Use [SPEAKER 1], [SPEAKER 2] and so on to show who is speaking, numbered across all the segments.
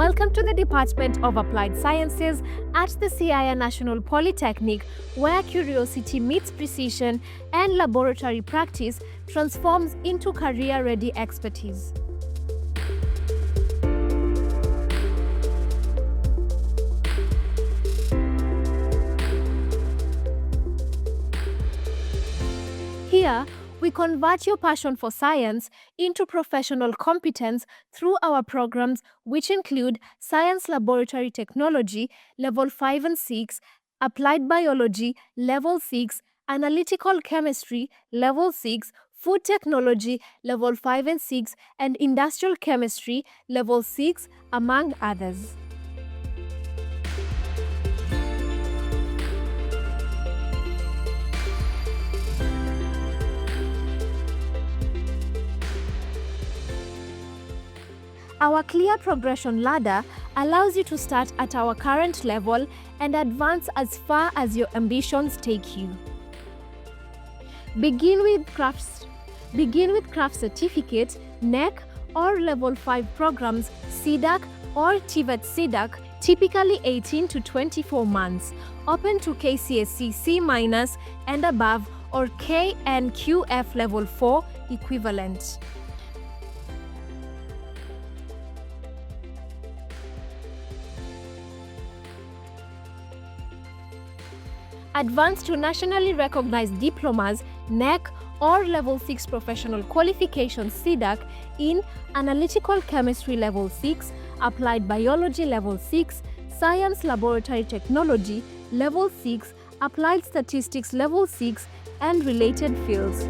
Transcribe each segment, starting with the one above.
[SPEAKER 1] Welcome to the Department of Applied Sciences at the Siaya National Polytechnic, where curiosity meets precision and laboratory practice transforms into career-ready expertise. Here, we convert your passion for science into professional competence through our programs, which include Science Laboratory Technology, Level 5 and 6, Applied Biology, Level 6, Analytical Chemistry, Level 6, Food Technology, Level 5 and 6, and Industrial Chemistry, Level 6, among others. Our clear progression ladder allows you to start at our current level and advance as far as your ambitions take you. Begin with craft certificate, NEC or Level 5 programs, CDAC or TVET CDAC, typically 18 to 24 months, open to KCSE C- and above or K and QF Level 4 equivalent. Advance to nationally recognized diplomas, NEC or Level 6 professional qualifications, CDAC, in Analytical Chemistry Level 6, Applied Biology Level 6, Science Laboratory Technology Level 6, Applied Statistics Level 6, and related fields.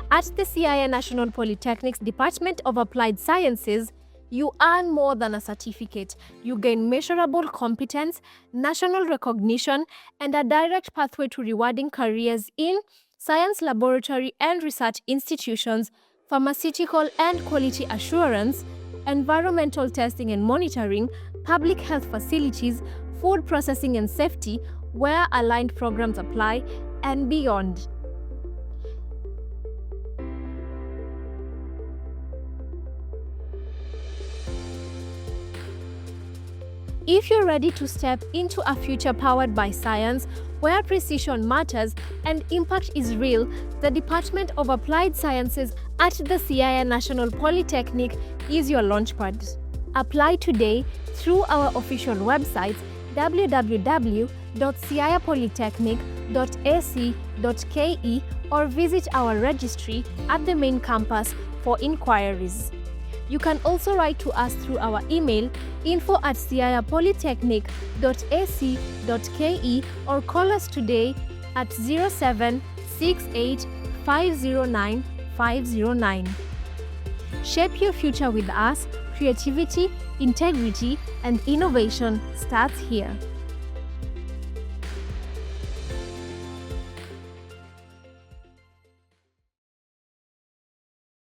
[SPEAKER 1] At the Siaya National Polytechnic's Department of Applied Sciences, you earn more than a certificate. You gain measurable competence, national recognition, and a direct pathway to rewarding careers in science laboratory and research institutions, pharmaceutical and quality assurance, environmental testing and monitoring, public health facilities, food processing and safety, where aligned programs apply, and beyond. If you're ready to step into a future powered by science, where precision matters and impact is real, the Department of Applied Sciences at the Siaya National Polytechnic is your launchpad. Apply today through our official website www.siayapolytechnic.ac.ke or visit our registry at the main campus for inquiries. You can also write to us through our email info@siayapolytechnic.ac.ke or call us today at 0768 509 509. Shape your future with us. Creativity, integrity, and innovation starts here.